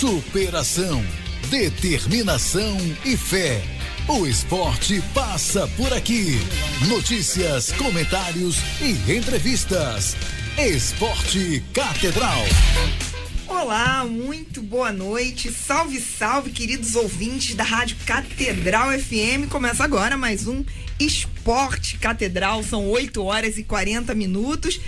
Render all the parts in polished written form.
superação, determinação e fé. O esporte passa por aqui. Notícias, comentários e entrevistas. Esporte Catedral. Olá, muito boa noite. Salve, salve, queridos ouvintes da Rádio Catedral FM. Começa agora mais um Esporte Catedral. São 8h40.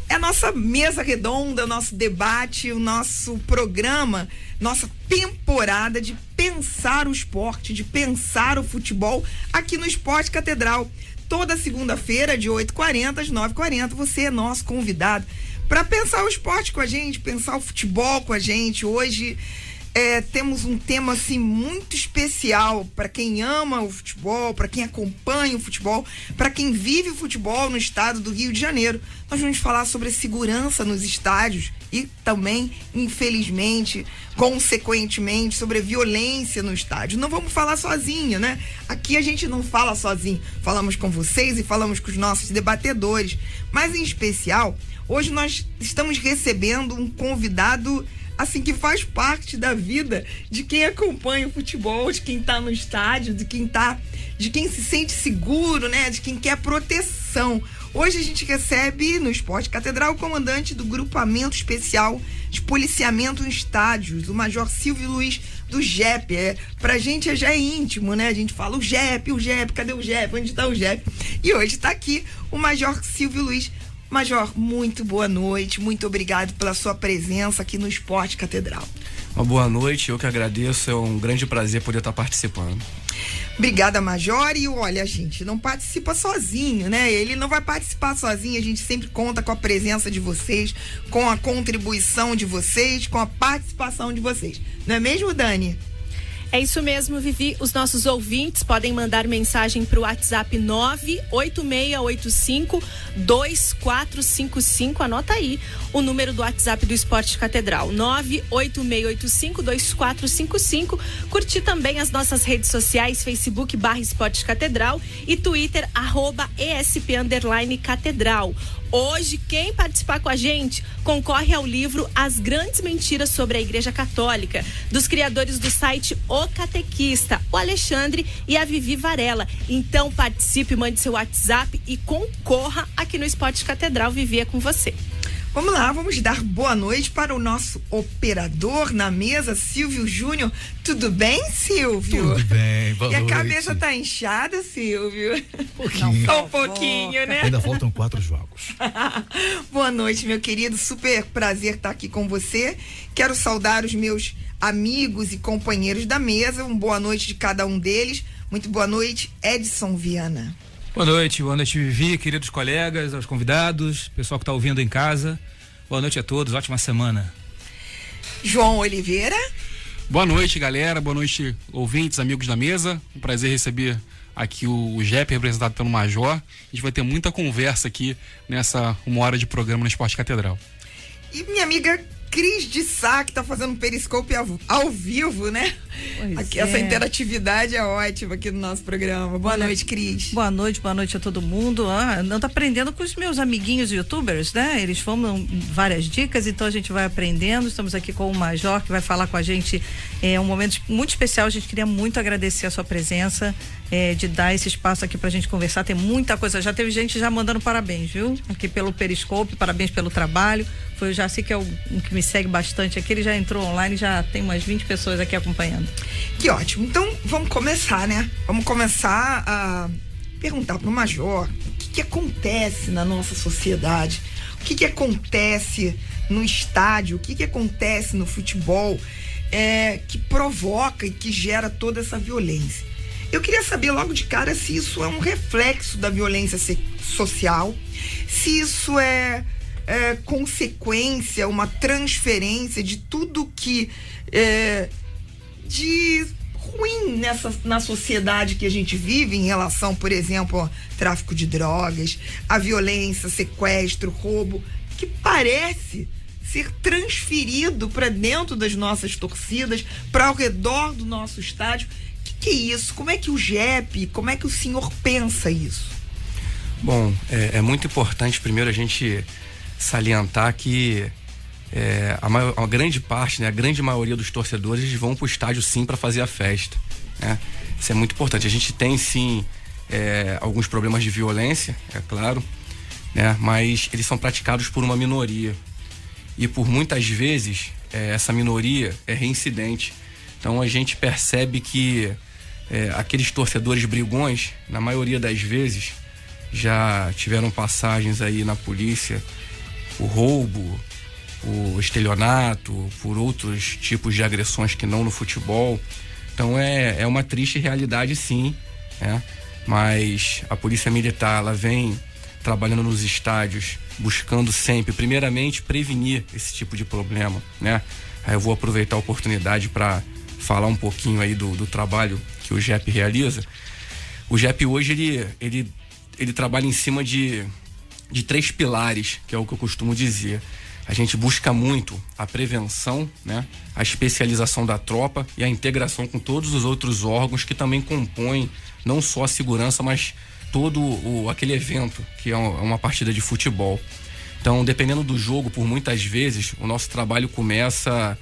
É a nossa mesa redonda, o nosso debate, o nosso programa, nossa temporada de pensar o esporte, de pensar o futebol aqui no Esporte Catedral. Toda segunda-feira, de 8h40 às 9h40, você é nosso convidado para pensar o esporte com a gente, pensar o futebol com a gente. Hoje temos um tema assim muito especial para quem ama o futebol, para quem acompanha o futebol, para quem vive o futebol no estado do Rio de Janeiro. Nós vamos falar sobre segurança nos estádios e também, infelizmente, consequentemente, sobre a violência no estádio. Não vamos falar sozinho, né? Aqui a gente não fala sozinho. Falamos com vocês e falamos com os nossos debatedores. Mas, em especial, hoje nós estamos recebendo um convidado assim que faz parte da vida de quem acompanha o futebol, de quem está no estádio, de quem se sente seguro, né? De quem quer proteção. Hoje a gente recebe no Esporte Catedral o comandante do Grupamento Especial de Policiamento em Estádios, o Major Silvio Luiz do GEP. Pra gente já é íntimo, né? A gente fala o GEP, cadê o GEP? Onde está o GEP? E hoje está aqui o Major Silvio Luiz. Major, muito boa noite, muito obrigado pela sua presença aqui no Esporte Catedral. Uma boa noite, eu que agradeço, é um grande prazer poder estar participando. Obrigada, Major, e olha, a gente não participa sozinho, né? Ele não vai participar sozinho, a gente sempre conta com a presença de vocês, com a contribuição de vocês, com a participação de vocês. Não é mesmo, Dani? É isso mesmo, Vivi. Os nossos ouvintes podem mandar mensagem para o WhatsApp 98685-2455. Anota aí o número do WhatsApp do Esporte Catedral, 98685-2455. Curtir também as nossas redes sociais, Facebook /Esporte Catedral e Twitter @ESP_Catedral. Hoje, quem participar com a gente concorre ao livro As Grandes Mentiras sobre a Igreja Católica, dos criadores do site O Catequista, o Alexandre e a Vivi Varela. Então participe, mande seu WhatsApp e concorra aqui no Esporte Catedral. Vivi, é com você. Vamos lá, vamos dar boa noite para o nosso operador na mesa, Silvio Júnior. Tudo bem, Silvio? Tudo bem, boa noite. E a cabeça tá inchada, Silvio? Pouquinho. Só um pouquinho, né? Ainda faltam 4 jogos. Boa noite, meu querido. Super prazer estar aqui com você. Quero saudar os meus amigos e companheiros da mesa. Boa noite de cada um deles. Muito boa noite, Edson Viana. Boa noite, Vivi, queridos colegas, aos convidados, pessoal que está ouvindo em casa. Boa noite a todos, ótima semana. João Oliveira. Boa noite, galera, boa noite, ouvintes, amigos da mesa. Um prazer receber aqui o GEP, representado pelo Major. A gente vai ter muita conversa aqui nessa 1 hora de programa no Esporte Catedral. E minha amiga Cris de Sá, que tá fazendo Periscope ao vivo, né? Essa interatividade é ótima aqui no nosso programa. Boa noite, Cris. Boa noite a todo mundo. Não tá aprendendo com os meus amiguinhos youtubers, né? Eles formam várias dicas, então a gente vai aprendendo. Estamos aqui com o Major, que vai falar com a gente. É um momento muito especial. A gente queria muito agradecer a sua presença, de dar esse espaço aqui pra gente conversar. Tem muita coisa. Já teve gente já mandando parabéns, viu? Aqui pelo Periscope, parabéns pelo trabalho. Foi o Jaci, que é o que me segue bastante aqui. Ele já entrou online, já tem umas 20 pessoas aqui acompanhando. Que ótimo. Então, vamos começar, né? Vamos começar a perguntar pro Major o que acontece na nossa sociedade, o que acontece no estádio, o que acontece no futebol, que provoca e que gera toda essa violência. Eu queria saber logo de cara se isso é um reflexo da violência social, se isso é consequência, uma transferência de tudo que de ruim na sociedade que a gente vive em relação, por exemplo, ao tráfico de drogas, a violência, sequestro, roubo, que parece ser transferido para dentro das nossas torcidas, para ao redor do nosso estádio. O que é isso? Como é que o GEP, como é que o senhor pensa isso? Bom, é muito importante primeiro a gente salientar que a grande parte, né, a grande maioria dos torcedores, eles vão pro estádio sim para fazer a festa, né? Isso é muito importante. A gente tem sim alguns problemas de violência, é claro, né? Mas eles são praticados por uma minoria e por muitas vezes essa minoria é reincidente. Então a gente percebe que aqueles torcedores brigões, na maioria das vezes, já tiveram passagens aí na polícia por roubo, por estelionato, por outros tipos de agressões que não no futebol. Então é uma triste realidade, sim, né? Mas a Polícia Militar, ela vem trabalhando nos estádios, buscando sempre, primeiramente, prevenir esse tipo de problema, né? Aí eu vou aproveitar a oportunidade para falar um pouquinho aí do trabalho que o JEP realiza. O JEP hoje, ele trabalha em cima de 3 pilares, que é o que eu costumo dizer. A gente busca muito a prevenção, né? A especialização da tropa e a integração com todos os outros órgãos que também compõem não só a segurança, mas todo aquele evento que é uma partida de futebol. Então, dependendo do jogo, por muitas vezes, o nosso trabalho começa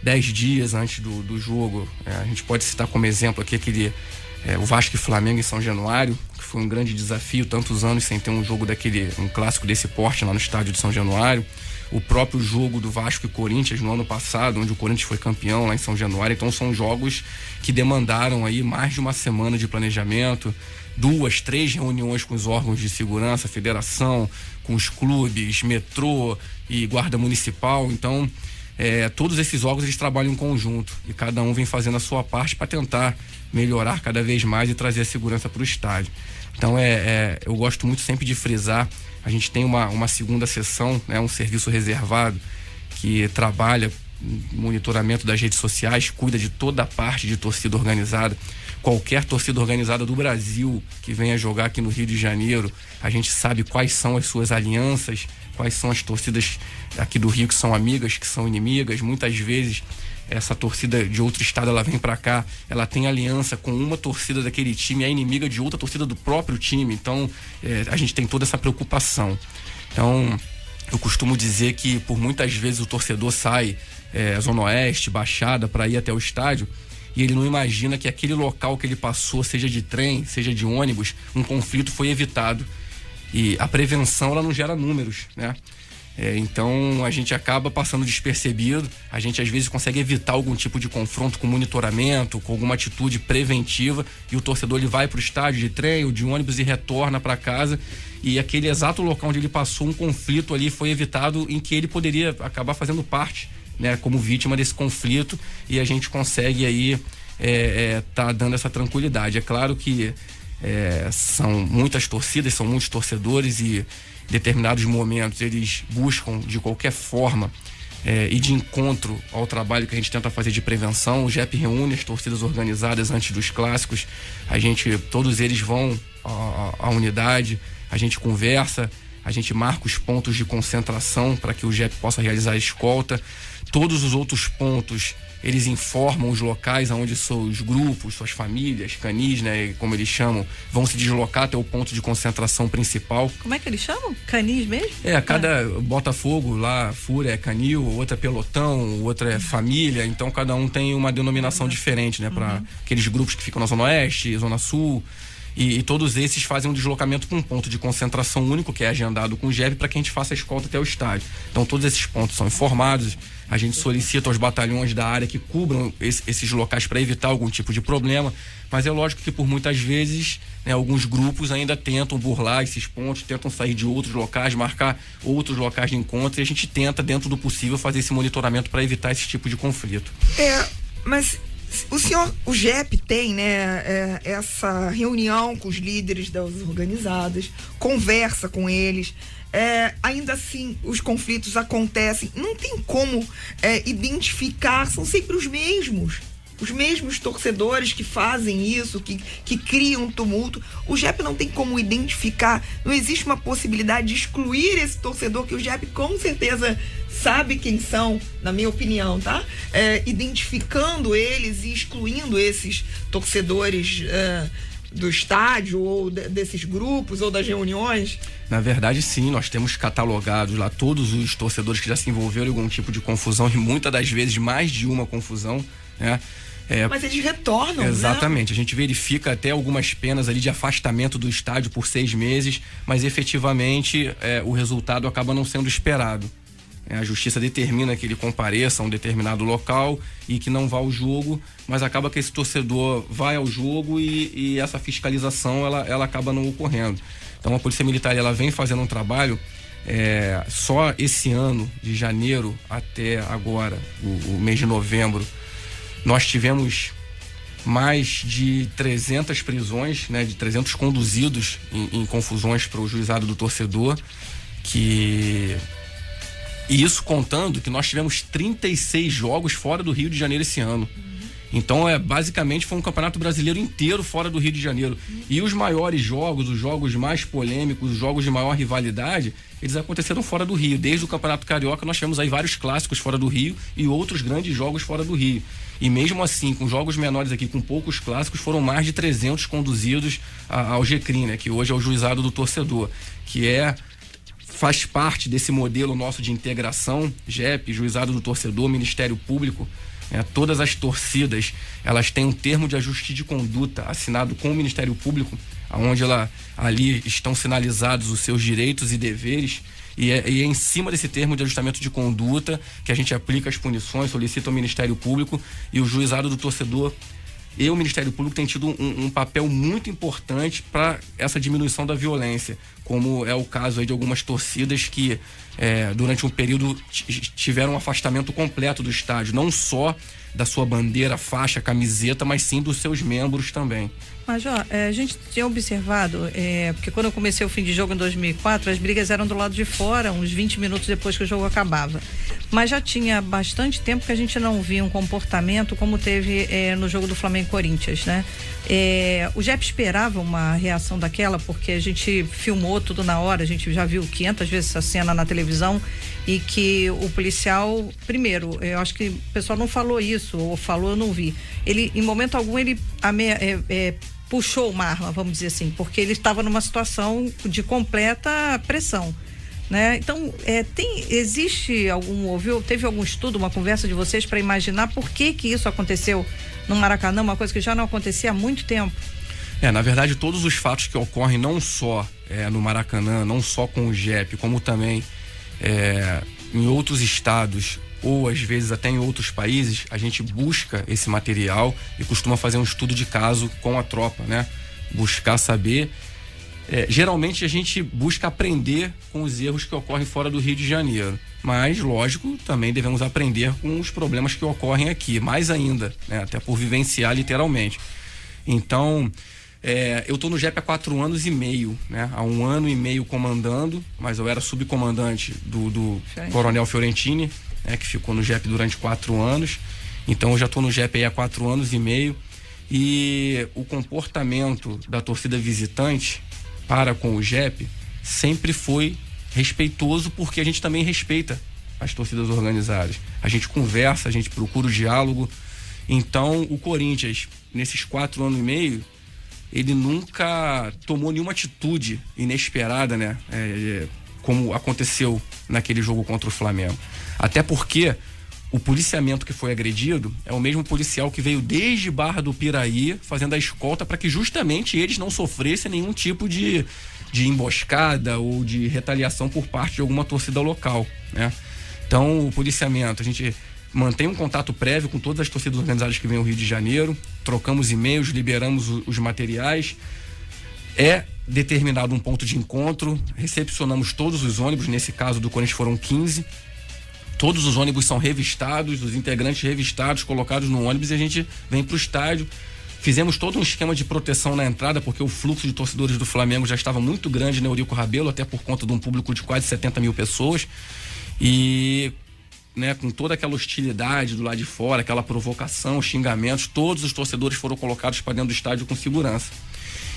10 dias antes do jogo. A gente pode citar como exemplo aqui o Vasco e Flamengo em São Januário, que foi um grande desafio, tantos anos sem ter um jogo um clássico desse porte lá no estádio de São Januário. O próprio jogo do Vasco e Corinthians no ano passado, onde o Corinthians foi campeão lá em São Januário. Então são jogos que demandaram aí mais de uma semana de planejamento, 2, 3 reuniões com os órgãos de segurança, federação, com os clubes, metrô e guarda municipal. Então todos esses órgãos, eles trabalham em conjunto e cada um vem fazendo a sua parte para tentar melhorar cada vez mais e trazer a segurança para o estádio. Então eu gosto muito sempre de frisar. A gente tem uma segunda sessão, né, um serviço reservado que trabalha monitoramento das redes sociais, cuida de toda a parte de torcida organizada. Qualquer torcida organizada do Brasil que venha jogar aqui no Rio de Janeiro, a gente sabe quais são as suas alianças, quais são as torcidas aqui do Rio que são amigas, que são inimigas. Muitas vezes essa torcida de outro estado, ela vem pra cá, ela tem aliança com uma torcida daquele time, é inimiga de outra torcida do próprio time. Então a gente tem toda essa preocupação. Então eu costumo dizer que por muitas vezes o torcedor sai Zona Oeste, Baixada, para ir até o estádio, e ele não imagina que aquele local que ele passou, seja de trem, seja de ônibus, um conflito foi evitado. E a prevenção, ela não gera números, né? Então a gente acaba passando despercebido. A gente às vezes consegue evitar algum tipo de confronto com monitoramento, com alguma atitude preventiva, e o torcedor, ele vai para o estádio de trem ou de ônibus e retorna para casa, e aquele exato local onde ele passou, um conflito ali foi evitado, em que ele poderia acabar fazendo parte, né, como vítima desse conflito, e a gente consegue aí tá dando essa tranquilidade. É claro que são muitas torcidas, são muitos torcedores, e em determinados momentos eles buscam de qualquer forma e de encontro ao trabalho que a gente tenta fazer de prevenção. O JEP reúne as torcidas organizadas antes dos clássicos, todos eles vão à unidade, a gente conversa, a gente marca os pontos de concentração para que o JEP possa realizar a escolta. Todos os outros pontos, eles informam os locais onde seus grupos, suas famílias, canis, né, como eles chamam, vão se deslocar até o ponto de concentração principal. Como é que eles chamam? Canis mesmo? Cada Botafogo lá, Fúria é canil, outra é pelotão, outra é família, então cada um tem uma denominação diferente, né, para aqueles grupos que ficam na Zona Oeste, Zona Sul. E todos esses fazem um deslocamento para um ponto de concentração único, que é agendado com o JEP, para que a gente faça a escolta até o estádio. Então todos esses pontos são informados, a gente solicita aos batalhões da área que cubram esses locais para evitar algum tipo de problema, mas é lógico que por muitas vezes, né, alguns grupos ainda tentam burlar esses pontos, tentam sair de outros locais, marcar outros locais de encontro, e a gente tenta, dentro do possível, fazer esse monitoramento para evitar esse tipo de conflito. Mas o JEP tem, né, essa reunião com os líderes das organizadas, conversa com eles, ainda assim os conflitos acontecem, não tem como identificar, são sempre os mesmos torcedores que fazem isso, que criam tumulto. O JEP não tem como identificar, não existe uma possibilidade de excluir esse torcedor, que o JEP com certeza sabe quem são, na minha opinião, tá? Identificando eles e excluindo esses torcedores do estádio ou desses grupos ou das reuniões? Na verdade, sim, nós temos catalogados lá todos os torcedores que já se envolveram em algum tipo de confusão e muitas das vezes mais de uma confusão, né? Mas eles retornam, exatamente, né? A gente verifica até algumas penas ali de afastamento do estádio por 6 meses, mas efetivamente o resultado acaba não sendo esperado. A justiça determina que ele compareça a um determinado local e que não vá ao jogo, mas acaba que esse torcedor vai ao jogo e essa fiscalização ela acaba não ocorrendo. Então a Polícia Militar ela vem fazendo um trabalho, só esse ano, de janeiro até agora, o mês de novembro, nós tivemos mais de 300 prisões, né, de 300 conduzidos em confusões para o juizado do torcedor, e isso contando que nós tivemos 36 jogos fora do Rio de Janeiro esse ano. Então, basicamente foi um campeonato brasileiro inteiro fora do Rio de Janeiro. E os maiores jogos, os jogos mais polêmicos, os jogos de maior rivalidade, eles aconteceram fora do Rio. Desde o Campeonato Carioca, nós tivemos aí vários clássicos fora do Rio e outros grandes jogos fora do Rio. E mesmo assim, com jogos menores aqui, com poucos clássicos, foram mais de 300 conduzidos ao GCRIM, né, que hoje é o juizado do torcedor, que faz parte desse modelo nosso de integração, JEP, Juizado do Torcedor, Ministério Público. Todas as torcidas, elas têm um termo de ajuste de conduta assinado com o Ministério Público, onde ali estão sinalizados os seus direitos e deveres, e é em cima desse termo de ajustamento de conduta que a gente aplica as punições, solicita ao Ministério Público, e o Juizado do Torcedor e o Ministério Público tem tido um papel muito importante para essa diminuição da violência, como é o caso aí de algumas torcidas que durante um período tiveram um afastamento completo do estádio, não só da sua bandeira, faixa, camiseta, mas sim dos seus membros também. Major, a gente tinha observado, porque quando eu comecei o fim de jogo em 2004, as brigas eram do lado de fora, uns 20 minutos depois que o jogo acabava. Mas já tinha bastante tempo que a gente não via um comportamento como teve no jogo do Flamengo e Corinthians, né? O JEP esperava uma reação daquela, porque a gente filmou tudo na hora, a gente já viu 500 vezes essa cena na televisão, e que o policial, primeiro, eu acho que o pessoal não falou isso, ou falou, eu não vi. Ele, em momento algum, ele puxou uma arma, vamos dizer assim, porque ele estava numa situação de completa pressão, né? Então, teve algum estudo, uma conversa de vocês para imaginar por que isso aconteceu no Maracanã, uma coisa que já não acontecia há muito tempo? Na verdade, todos os fatos que ocorrem não só no Maracanã, não só com o JEP, como também em outros estados ou às vezes até em outros países, a gente busca esse material e costuma fazer um estudo de caso com a tropa, né? Buscar saber. Geralmente a gente busca aprender com os erros que ocorrem fora do Rio de Janeiro, mas lógico, também devemos aprender com os problemas que ocorrem aqui, mais ainda, né? Até por vivenciar literalmente. Então, eu estou no JEP há 4 anos e meio, né? Há 1 ano e meio comandando, mas eu era subcomandante do Coronel Fiorentini, que ficou no JEP durante 4 anos. Então eu já estou no JEP aí há 4 anos e meio, e o comportamento da torcida visitante para com o JEP sempre foi respeitoso, porque a gente também respeita as torcidas organizadas. A gente conversa, a gente procura o diálogo. Então o Corinthians, nesses 4 anos e meio, ele nunca tomou nenhuma atitude inesperada, né? Como aconteceu naquele jogo contra o Flamengo. Até porque o policiamento que foi agredido é o mesmo policial que veio desde Barra do Piraí fazendo a escolta para que justamente eles não sofressem nenhum tipo de emboscada ou de retaliação por parte de alguma torcida local, né? Então, o policiamento, a gente mantém um contato prévio com todas as torcidas organizadas que vêm ao Rio de Janeiro, trocamos e-mails, liberamos os materiais, determinado um ponto de encontro, recepcionamos todos os ônibus, nesse caso do Corinthians foram 15, todos os ônibus são revistados, os integrantes revistados, colocados no ônibus, e a gente vem para o estádio. Fizemos todo um esquema de proteção na entrada, porque o fluxo de torcedores do Flamengo já estava muito grande na Eurico Rabelo, até por conta de um público de quase 70 mil pessoas, e com toda aquela hostilidade do lado de fora, aquela provocação, xingamentos, todos os torcedores foram colocados para dentro do estádio com segurança.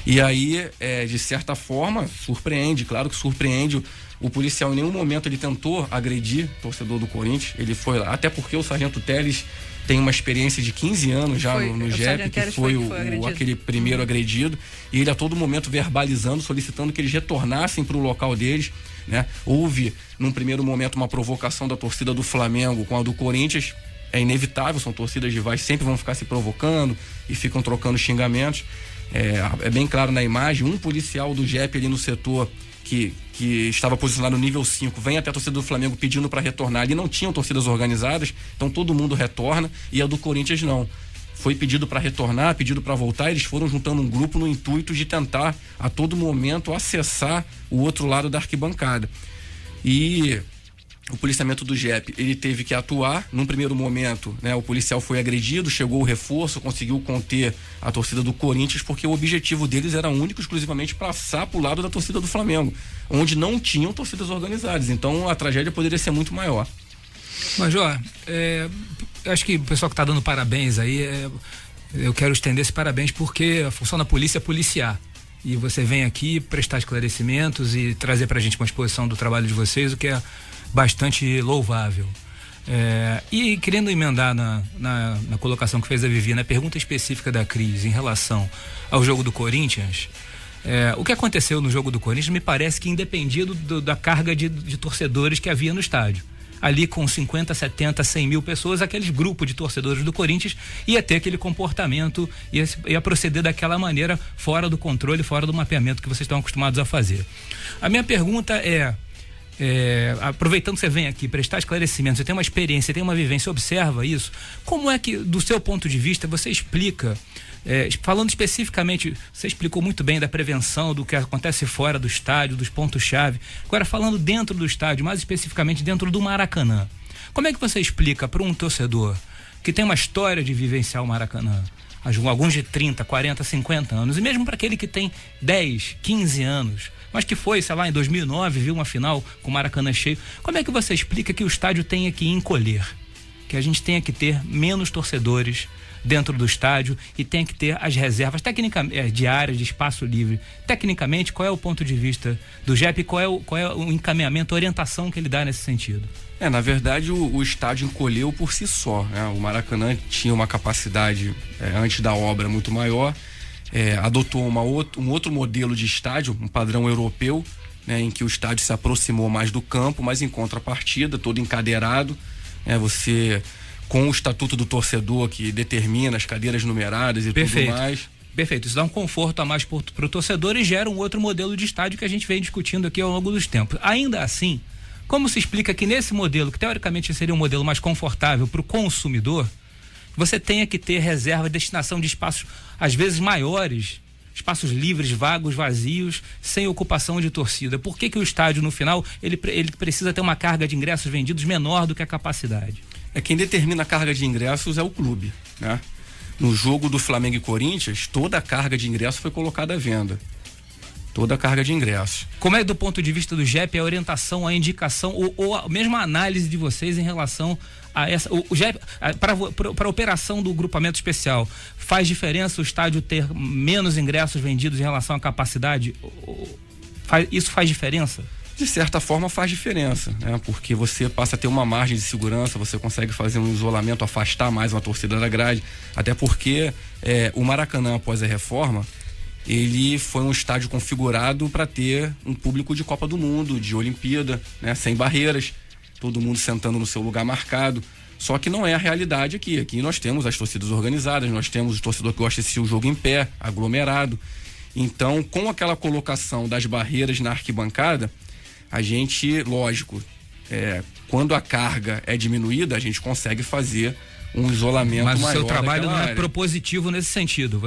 E aí, de certa forma, surpreende, claro que surpreende. O policial em nenhum momento ele tentou agredir o torcedor do Corinthians, ele foi lá, até porque o Sargento Teles, tem uma experiência de 15 anos já no o JEP, Sargento que Queres foi agredido. aquele primeiro agredido, e ele a todo momento verbalizando, solicitando que eles retornassem para o local deles, né? Houve, num primeiro momento, uma provocação da torcida do Flamengo com a do Corinthians. É inevitável, são torcidas rivais, sempre vão ficar se provocando e ficam trocando xingamentos. É bem claro na imagem, um policial do JEP ali no setor que estava posicionado no nível 5, vem até a torcida do Flamengo pedindo para retornar. Ali não tinham torcidas organizadas, então todo mundo retorna, e a do Corinthians não. Foi pedido para retornar, pedido para voltar, eles foram juntando um grupo no intuito de tentar a todo momento acessar o outro lado da arquibancada. E o policiamento do JEP, ele teve que atuar. Num primeiro momento, né, o policial foi agredido, chegou o reforço, conseguiu conter a torcida do Corinthians, porque o objetivo deles era único, exclusivamente passar pro lado da torcida do Flamengo, onde não tinham torcidas organizadas. Então a tragédia poderia ser muito maior. Major, eu acho que o pessoal que está dando parabéns aí, eu quero estender esse parabéns, porque a função da polícia é policiar. E você vem aqui prestar esclarecimentos e trazer pra gente uma exposição do trabalho de vocês, o que é bastante louvável. E querendo emendar na colocação que fez a Vivi, na pergunta específica da Cris em relação ao jogo do Corinthians, o que aconteceu no jogo do Corinthians me parece que independia da carga de torcedores que havia no estádio. Ali com 50, 70, 100 mil pessoas, aqueles grupos de torcedores do Corinthians ia ter aquele comportamento, ia proceder daquela maneira, fora do controle, fora do mapeamento que vocês estão acostumados a fazer. A minha pergunta aproveitando que você vem aqui prestar esclarecimentos, você tem uma experiência, tem uma vivência, observa isso, como é que, do seu ponto de vista, você explica, falando especificamente, você explicou muito bem da prevenção, do que acontece fora do estádio, dos pontos-chave. Agora, falando dentro do estádio, mais especificamente dentro do Maracanã, como é que você explica para um torcedor que tem uma história de vivenciar o Maracanã, alguns de 30, 40, 50 anos, e mesmo para aquele que tem 10, 15 anos, mas que foi, sei lá, em 2009, viu uma final com o Maracanã cheio, como é que você explica que o estádio tenha que encolher? Que a gente tenha que ter menos torcedores dentro do estádio e tem que ter as reservas de áreas, de espaço livre. Tecnicamente, qual é o ponto de vista do JEP? Qual é o encaminhamento, a orientação que ele dá nesse sentido? Na verdade, o estádio encolheu por si só, né? O Maracanã tinha uma capacidade, antes da obra, muito maior. Adotou um outro modelo de estádio, um padrão europeu, né, em que o estádio se aproximou mais do campo, mas em contrapartida, todo encadeirado, você com o estatuto do torcedor que determina as cadeiras numeradas e Perfeito. Tudo mais. Perfeito, isso dá um conforto a mais para o torcedor e gera um outro modelo de estádio que a gente vem discutindo aqui ao longo dos tempos. Ainda assim, como se explica que nesse modelo, que teoricamente seria um modelo mais confortável para o consumidor, você tenha que ter reserva, destinação de espaços às vezes maiores, espaços livres, vagos, vazios, sem ocupação de torcida? Por que o estádio, no final, ele precisa ter uma carga de ingressos vendidos menor do que a capacidade? Quem determina a carga de ingressos é o clube, né? No jogo do Flamengo e Corinthians, toda a carga de ingressos foi colocada à venda. Toda a carga de ingressos. Como é do ponto de vista do JEP a orientação, a indicação ou a mesma análise de vocês em relação a essa... O JEP, para a operação do grupamento especial, faz diferença o estádio ter menos ingressos vendidos em relação à capacidade? Isso faz diferença? De certa forma faz diferença, né? Porque você passa a ter uma margem de segurança, você consegue fazer um isolamento, afastar mais uma torcida da grade, até porque o Maracanã, após a reforma, ele foi um estádio configurado para ter um público de Copa do Mundo, de Olimpíada, né? Sem barreiras, todo mundo sentando no seu lugar marcado. Só que não é a realidade aqui. Aqui nós temos as torcidas organizadas, nós temos o torcedor que gosta de assistir o jogo em pé, aglomerado. Então, com aquela colocação das barreiras na arquibancada, a gente, lógico, quando a carga é diminuída, a gente consegue fazer um isolamento maior. Mas o seu trabalho não é propositivo nesse sentido.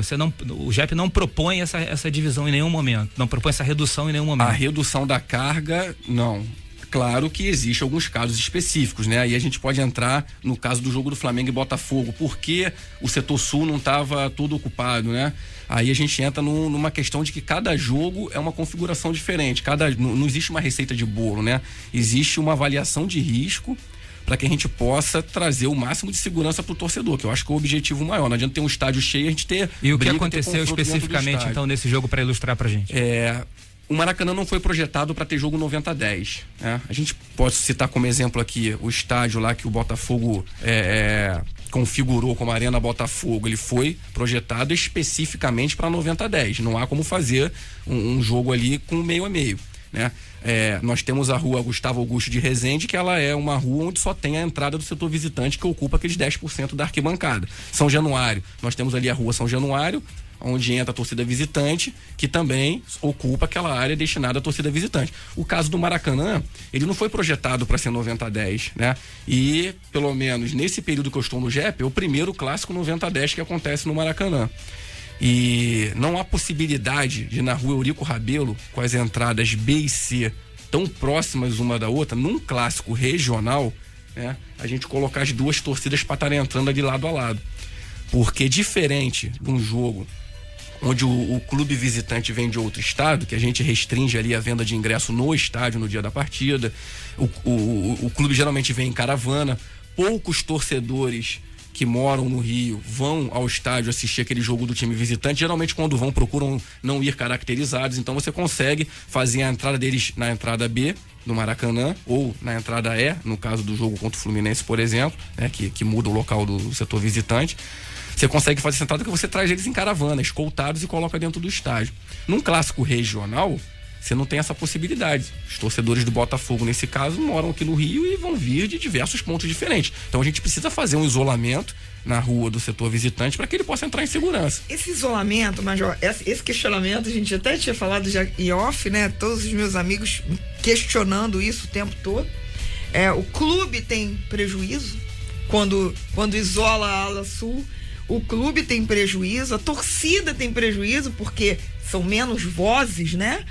O JEP não propõe essa divisão em nenhum momento, não propõe essa redução em nenhum momento. A redução da carga, não. Claro que existe alguns casos específicos, né? Aí a gente pode entrar no caso do jogo do Flamengo e Botafogo, porque o setor sul não estava todo ocupado, né? Aí a gente entra numa questão de que cada jogo é uma configuração diferente, não existe uma receita de bolo, né? Existe uma avaliação de risco para que a gente possa trazer o máximo de segurança para o torcedor, que eu acho que é o objetivo maior. Não adianta ter um estádio cheio e a gente ter... E o que aconteceu especificamente então nesse jogo, para ilustrar pra gente? o Maracanã não foi projetado para ter jogo 90-10, né? A gente pode citar como exemplo aqui o estádio lá que o Botafogo configurou como Arena Botafogo. Ele foi projetado especificamente para 90-10. Não há como fazer um jogo ali com meio a meio, né? Nós temos a rua Gustavo Augusto de Rezende, que ela é uma rua onde só tem a entrada do setor visitante, que ocupa aqueles 10% da arquibancada. São Januário, nós temos ali a rua São Januário, onde entra a torcida visitante, que também ocupa aquela área destinada à torcida visitante. O caso do Maracanã, ele não foi projetado para ser 90-10, né? E, pelo menos nesse período que eu estou no JEP, é o primeiro clássico 90-10 que acontece no Maracanã. E não há possibilidade de, na rua Eurico Rabelo, com as entradas B e C tão próximas uma da outra, num clássico regional, né, a gente colocar as duas torcidas para estarem entrando ali lado a lado. Porque diferente de um jogo onde o clube visitante vem de outro estado, que a gente restringe ali a venda de ingresso no estádio no dia da partida, o clube geralmente vem em caravana, poucos torcedores que moram no Rio vão ao estádio assistir aquele jogo do time visitante. Geralmente, quando vão, procuram não ir caracterizados. Então você consegue fazer a entrada deles na entrada B do Maracanã, ou na entrada E, no caso do jogo contra o Fluminense, por exemplo, né, que muda o local do setor visitante. Você consegue fazer essa entrada que você traz eles em caravana, escoltados, e coloca dentro do estádio. Num clássico regional, você não tem essa possibilidade. Os torcedores do Botafogo, nesse caso, moram aqui no Rio e vão vir de diversos pontos diferentes. Então a gente precisa fazer um isolamento na rua do setor visitante para que ele possa entrar em segurança. Esse isolamento, Major, esse questionamento, a gente até tinha falado já em off, né? Todos os meus amigos questionando isso o tempo todo. O clube tem prejuízo quando isola a ala sul. O clube tem prejuízo, a torcida tem prejuízo, porque são menos vozes, né?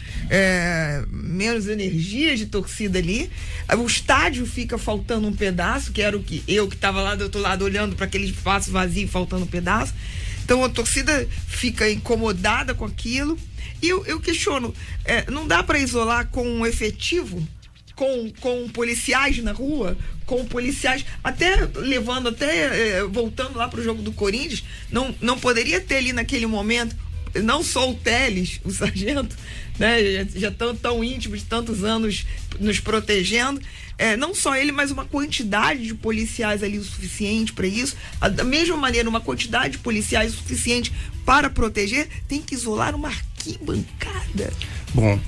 Menos energia de torcida ali. O estádio fica faltando um pedaço, que era o que eu que estava lá do outro lado olhando para aquele espaço vazio, faltando um pedaço. Então a torcida fica incomodada com aquilo. E eu questiono, não dá para isolar com um efetivo? Com policiais na rua, com policiais, voltando lá pro jogo do Corinthians, não poderia ter ali naquele momento, não só o Teles, o sargento, né, já tão íntimo de tantos anos nos protegendo, não só ele, mas uma quantidade de policiais ali o suficiente para isso. Da mesma maneira, uma quantidade de policiais o suficiente para proteger, tem que isolar uma arquibancada. Bom,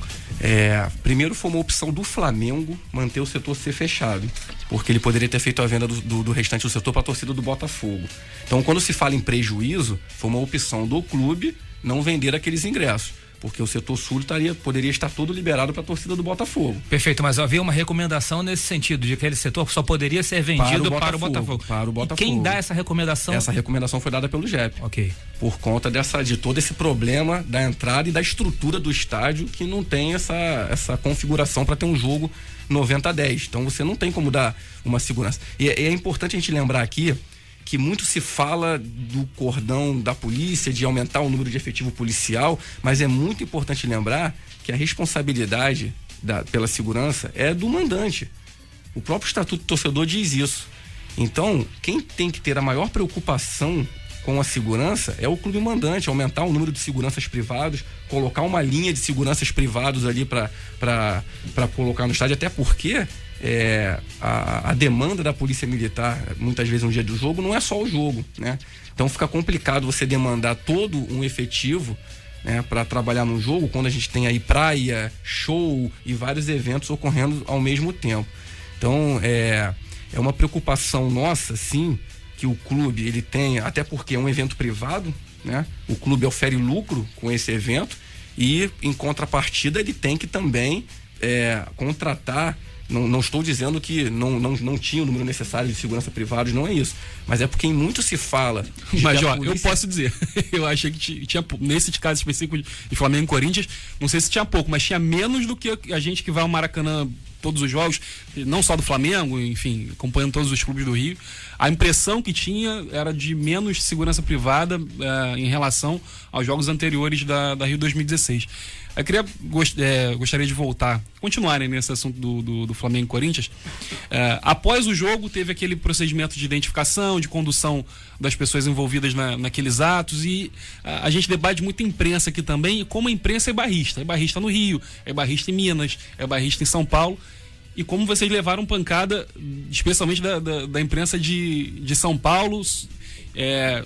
primeiro foi uma opção do Flamengo manter o setor C fechado, porque ele poderia ter feito a venda do restante do setor para a torcida do Botafogo. Então, quando se fala em prejuízo, foi uma opção do clube não vender aqueles ingressos, porque o setor sul poderia estar todo liberado para a torcida do Botafogo. Perfeito, mas havia uma recomendação nesse sentido, de que aquele setor só poderia ser vendido para o Botafogo. Para o Botafogo. E quem dá essa recomendação? Essa recomendação foi dada pelo JEP. Ok. Por conta de todo esse problema da entrada e da estrutura do estádio, que não tem essa configuração para ter um jogo 90-10. Então você não tem como dar uma segurança. E é importante a gente lembrar aqui que muito se fala do cordão da polícia, de aumentar o número de efetivo policial, mas é muito importante lembrar que a responsabilidade pela segurança é do mandante. O próprio Estatuto do Torcedor diz isso. Então, quem tem que ter a maior preocupação com a segurança é o clube mandante, aumentar o número de seguranças privados, colocar uma linha de seguranças privados ali para colocar no estádio, até porque a demanda da polícia militar, muitas vezes no dia do jogo, não é só o jogo, né? Então fica complicado você demandar todo um efetivo, né, para trabalhar no jogo, quando a gente tem aí praia, show e vários eventos ocorrendo ao mesmo tempo. Então é uma preocupação nossa, sim, que o clube ele tem, até porque é um evento privado, né? O clube ofere lucro com esse evento e, em contrapartida, ele tem que também contratar. Não estou dizendo que não tinha o número necessário de segurança privados, não é isso. Mas é porque em muito se fala. Mas, ó, eu posso dizer, eu achei que tinha, nesse caso específico de Flamengo e Corinthians, não sei se tinha pouco, mas tinha menos do que a gente que vai ao Maracanã todos os jogos, não só do Flamengo, enfim, acompanhando todos os clubes do Rio, a impressão que tinha era de menos segurança privada em relação aos jogos anteriores da Rio 2016. Eu gostaria de continuar nesse assunto do Flamengo e Corinthians. Após o jogo, teve aquele procedimento de identificação, de condução das pessoas envolvidas naqueles atos, e a gente debate muito imprensa aqui também, e como a imprensa é barrista no Rio, é barrista em Minas, é barrista em São Paulo, e como vocês levaram pancada, especialmente da imprensa de São Paulo,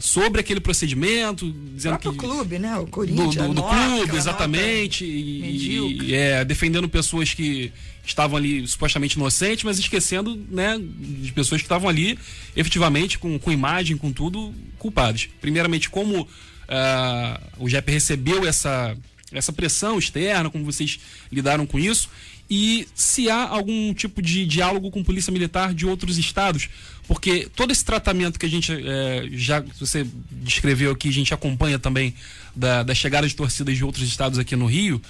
sobre aquele procedimento, dizendo que... Do clube, né? O Corinthians. Do clube, exatamente. E defendendo pessoas que estavam ali supostamente inocentes, mas esquecendo, né, de pessoas que estavam ali efetivamente com imagem, com tudo, culpadas. Primeiramente, como o JEP recebeu essa pressão externa, como vocês lidaram com isso, e se há algum tipo de diálogo com polícia militar de outros estados, porque todo esse tratamento que a gente você descreveu aqui, a gente acompanha também da chegada de torcidas de outros estados aqui no Rio,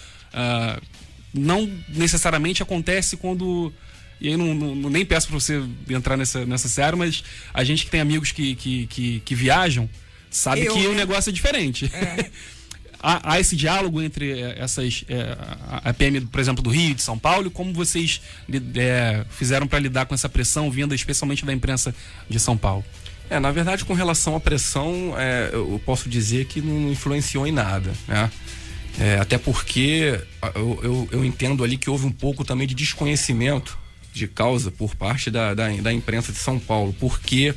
não necessariamente acontece quando, e aí nem peço para você entrar nessa seara, mas a gente que tem amigos que viajam sabe que o negócio é diferente. Há esse diálogo entre a PM, por exemplo, do Rio e de São Paulo, e como vocês fizeram para lidar com essa pressão vinda especialmente da imprensa de São Paulo? Na verdade, com relação à pressão, eu posso dizer que não influenciou em nada, né? Até porque eu entendo ali que houve um pouco também de desconhecimento de causa por parte da imprensa de São Paulo, porque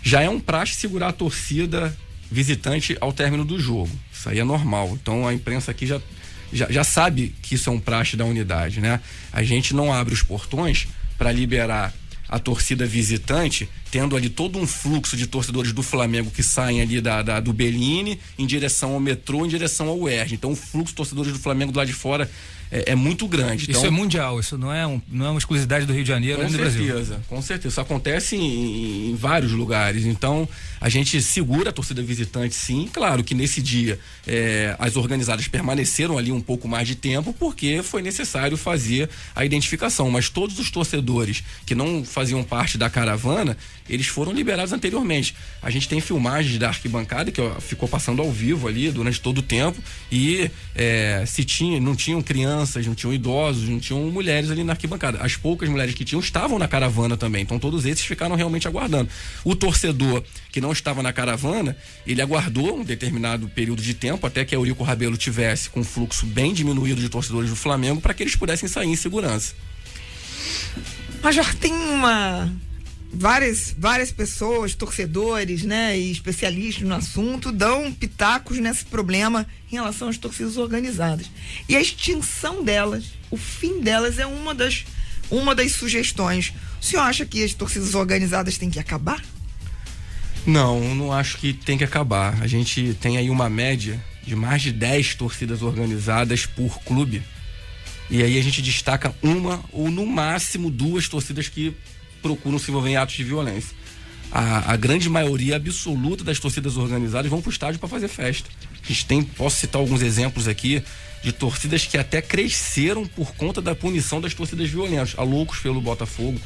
já é um praxe segurar a torcida visitante ao término do jogo. Isso aí é normal. Então a imprensa aqui já sabe que isso é um praxe da unidade, né? A gente não abre os portões para liberar a torcida visitante, tendo ali todo um fluxo de torcedores do Flamengo que saem ali do Bellini em direção ao metrô, em direção ao UERJ. Então o fluxo de torcedores do Flamengo do lado de fora é muito grande. Então, isso é mundial, isso não é uma exclusividade do Rio de Janeiro, nem do Brasil. Com certeza, isso acontece em vários lugares. Então a gente segura a torcida visitante, sim. Claro que nesse dia as organizadas permaneceram ali um pouco mais de tempo porque foi necessário fazer a identificação, mas todos os torcedores que não faziam parte da caravana, eles foram liberados anteriormente. A gente tem filmagens da arquibancada que ficou passando ao vivo ali durante todo o tempo, e não tinham crianças, não tinham idosos, não tinham mulheres ali na arquibancada. As poucas mulheres que tinham estavam na caravana também, então todos esses ficaram realmente aguardando. O torcedor que não estava na caravana, ele aguardou um determinado período de tempo até que a Eurico Rabelo tivesse com um fluxo bem diminuído de torcedores do Flamengo para que eles pudessem sair em segurança. Major, tem várias pessoas, torcedores, né, e especialistas no assunto, dão pitacos nesse problema em relação às torcidas organizadas. E a extinção delas, o fim delas, é uma das sugestões. O senhor acha que as torcidas organizadas têm que acabar? Não acho que tem que acabar. A gente tem aí uma média de mais de 10 torcidas organizadas por clube. E aí a gente destaca uma ou no máximo 2 torcidas que procuram se envolver em atos de violência. A grande maioria absoluta das torcidas organizadas vão para o estádio para fazer festa. A gente posso citar alguns exemplos aqui de torcidas que até cresceram por conta da punição das torcidas violentas. A Loucos pelo Botafogo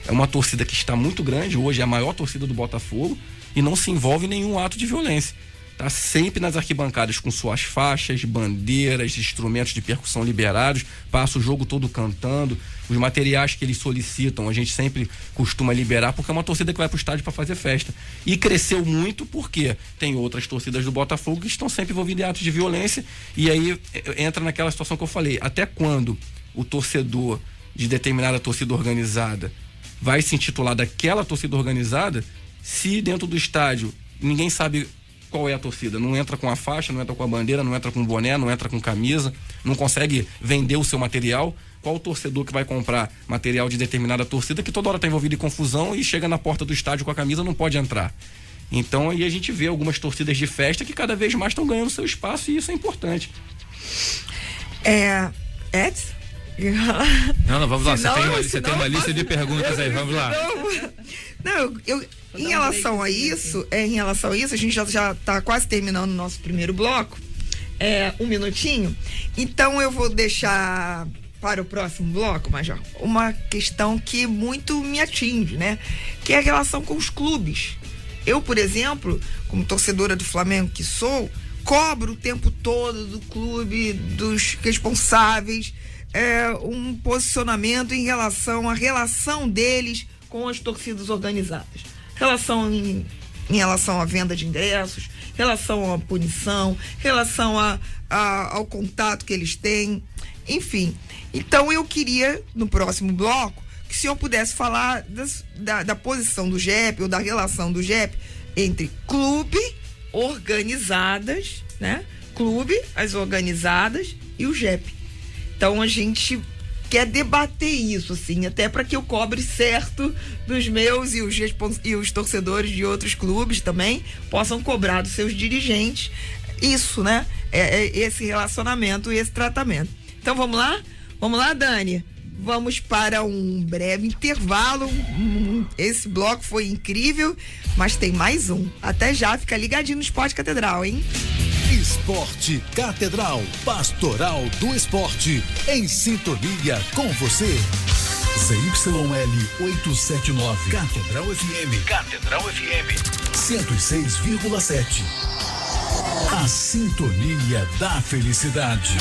é uma torcida que está muito grande, hoje é a maior torcida do Botafogo e não se envolve em nenhum ato de violência. Tá sempre nas arquibancadas com suas faixas, bandeiras, instrumentos de percussão liberados, passa o jogo todo cantando. Os materiais que eles solicitam a gente sempre costuma liberar, porque é uma torcida que vai pro estádio para fazer festa. E cresceu muito porque tem outras torcidas do Botafogo que estão sempre envolvidas em atos de violência, e aí entra naquela situação que eu falei: até quando o torcedor de determinada torcida organizada vai se intitular daquela torcida organizada se dentro do estádio ninguém sabe qual é a torcida? Não entra com a faixa, não entra com a bandeira, não entra com boné, não entra com camisa, não consegue vender o seu material. Qual o torcedor que vai comprar material de determinada torcida que toda hora está envolvido em confusão e chega na porta do estádio com a camisa, não pode entrar? Então aí a gente vê algumas torcidas de festa que cada vez mais estão ganhando seu espaço, e isso é importante. Edson? Não, vamos lá. Você tem uma lista de perguntas aí, vamos lá. Não, em relação a isso, a gente já está quase terminando o nosso primeiro bloco. Um minutinho. Então eu vou deixar para o próximo bloco, Major, uma questão que muito me atinge, né? Que é a relação com os clubes. Eu, por exemplo, como torcedora do Flamengo que sou, cobro o tempo todo do clube, dos responsáveis, um posicionamento em relação à relação deles com as torcidas organizadas. Em relação à venda de ingressos, relação à punição, relação ao contato que eles têm, enfim. Então eu queria, no próximo bloco, que o senhor pudesse falar da posição do GEP ou da relação do GEP entre clube, organizadas, né? Clube, as organizadas e o GEP. Então a gente quer debater isso, assim, até para que eu cobre certo dos meus e os torcedores de outros clubes também possam cobrar dos seus dirigentes isso, né? Esse relacionamento e esse tratamento. Então vamos lá? Vamos lá, Dani? Vamos para um breve intervalo. Esse bloco foi incrível, mas tem mais um. Até já, fica ligadinho no Esporte Catedral, hein? Esporte Catedral, Pastoral do Esporte, em sintonia com você. ZYL 879, Catedral FM. Catedral FM 106,7. A sintonia da felicidade.